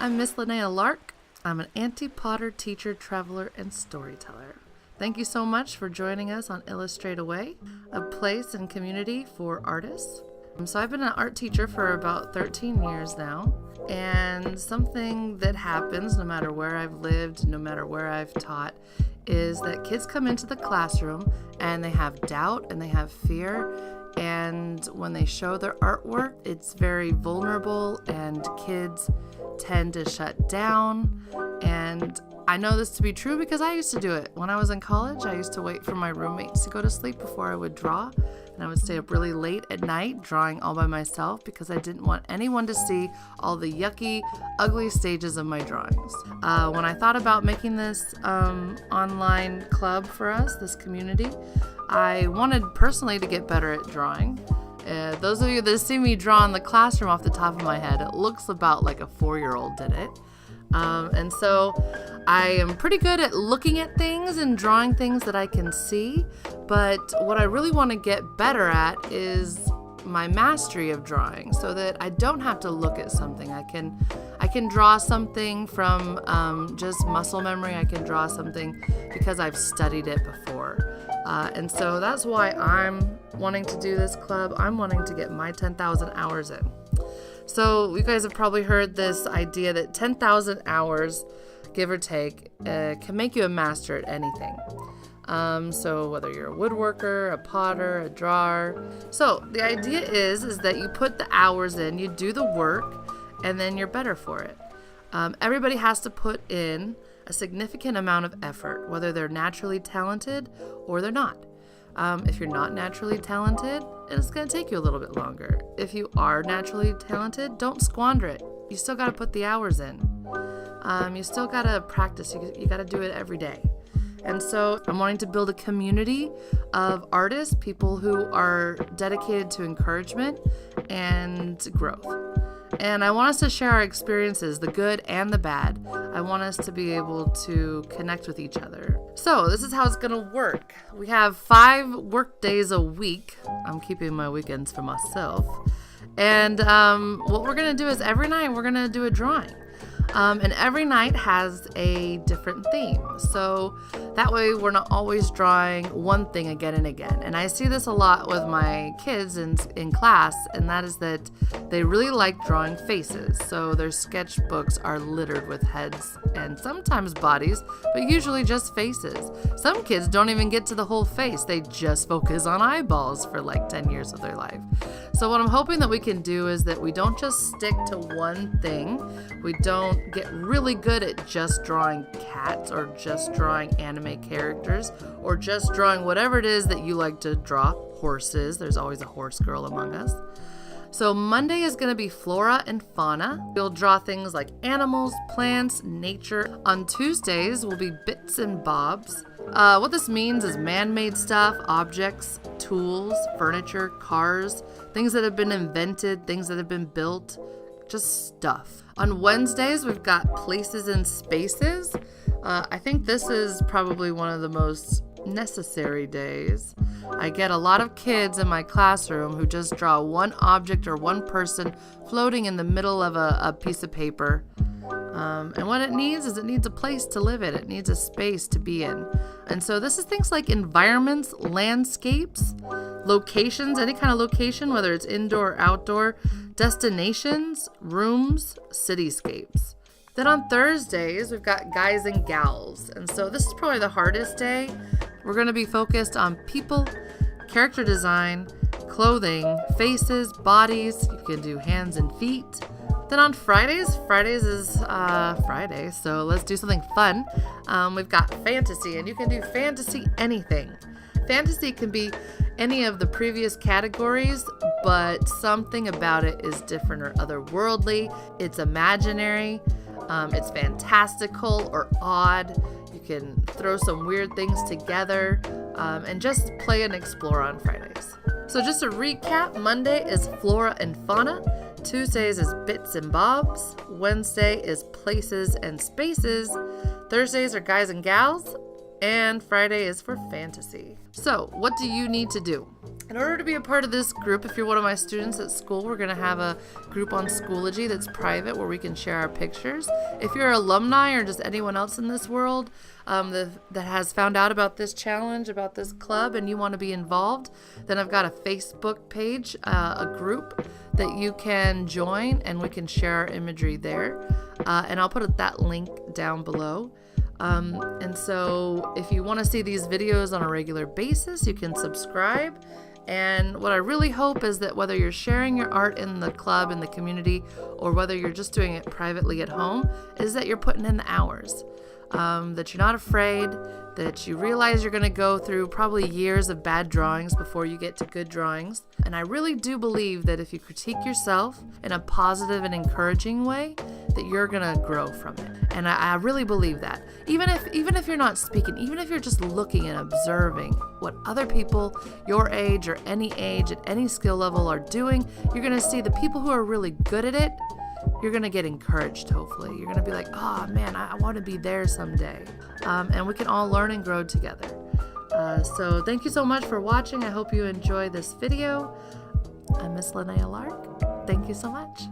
I'm Miss Linnea Lark. I'm an Auntie Potter teacher, traveler, and storyteller. Thank you so much for joining us on Illustrate Away, a place and community for artists. So I've been an art teacher for about 13 years now, and something that happens no matter where I've lived, no matter where I've taught, is that kids come into the classroom and they have doubt and they have fear, and when they show their artwork, it's very vulnerable and kids tend to shut down. And I know this to be true because I used to do it. When I was in college, I used to wait for my roommates to go to sleep before I would draw, and I would stay up really late at night drawing all by myself because I didn't want anyone to see all the yucky, ugly stages of my drawings. When I thought about making this online club for us, this community, I wanted personally to get better at drawing. Those of you that see me draw in the classroom off the top of my head, it looks about like a 4-year-old did it. And so I am pretty good at looking at things and drawing things that I can see, but what I really want to get better at is my mastery of drawing so that I don't have to look at something. I can draw something from just muscle memory. I can draw something because I've studied it before. And so that's why I'm wanting to do this club. I'm wanting to get my 10,000 hours in. So you guys have probably heard this idea that 10,000 hours, give or take, can make you a master at anything. So whether you're a woodworker, a potter, a drawer. So the idea is that you put the hours in, you do the work, and then you're better for it. Everybody has to put in a significant amount of effort, whether they're naturally talented or they're not. If you're not naturally talented, it's going to take you a little bit longer. If you are naturally talented, don't squander it. You still got to put the hours in. You still got to practice. You got to do it every day. And so I'm wanting to build a community of artists, people who are dedicated to encouragement and growth. And I want us to share our experiences, the good and the bad. I want us to be able to connect with each other. So this is how it's going to work. We have 5 work days a week. I'm keeping my weekends for myself. And what we're going to do is every night we're going to do a drawing. And every night has a different theme. So that way we're not always drawing one thing again and again. And I see this a lot with my kids in class, and that is that they really like drawing faces. So their sketchbooks are littered with heads and sometimes bodies, but usually just faces. Some kids don't even get to the whole face. They just focus on eyeballs for like 10 years of their life. So what I'm hoping that we can do is that we don't just stick to one thing. We don't get really good at just drawing cats or just drawing anime characters or just drawing whatever it is that you like to draw. Horses. There's always a horse girl among us. So Monday is going to be flora and fauna. We'll draw things like animals, plants, nature. On Tuesdays will be bits and bobs. What this means is man-made stuff, objects, tools, furniture, cars, things that have been invented, things that have been built, just stuff. On Wednesdays, we've got places and spaces. I think this is probably one of the most necessary days. I get a lot of kids in my classroom who just draw one object or one person floating in the middle of a piece of paper. And what it needs is it needs a place to live in. It needs a space to be in. And so this is things like environments, landscapes, locations, any kind of location, whether it's indoor or outdoor, destinations, rooms, cityscapes. Then on Thursdays, we've got guys and gals. And so this is probably the hardest day. We're going to be focused on people, character design, clothing, faces, bodies. You can do hands and feet. Then on Fridays is Friday, so let's do something fun. We've got fantasy, and you can do fantasy anything. Fantasy can be any of the previous categories, but something about it is different or otherworldly. It's imaginary, it's fantastical or odd. You can throw some weird things together and just play and explore on Fridays. So just to recap, Monday is flora and fauna. Tuesdays is bits and bobs. Wednesday is places and spaces. Thursdays are guys and gals. and Friday is for fantasy. So what do you need to do? In order to be a part of this group, if you're one of my students at school, we're going to have a group on Schoology that's private where we can share our pictures. If you're alumni or just anyone else in this world that has found out about this challenge, about this club, and you want to be involved, then I've got a Facebook page, a group that you can join, and we can share our imagery there. And I'll put that link down below. And so if you want to see these videos on a regular basis, you can subscribe. And what I really hope is that whether you're sharing your art in the club, in the community, or whether you're just doing it privately at home, is that you're putting in the hours. That you're not afraid, that you realize you're going to go through probably years of bad drawings before you get to good drawings. And I really do believe that if you critique yourself in a positive and encouraging way, that you're going to grow from it. And I really believe that. Even if you're not speaking, even if you're just looking and observing what other people your age or any age at any skill level are doing, you're going to see the people who are really good at it. You're going to get encouraged, hopefully. You're going to be like, oh man, I want to be there someday. And we can all learn and grow together. So thank you so much for watching. I hope you enjoy this video. I'm Miss Linnea Lark. Thank you so much.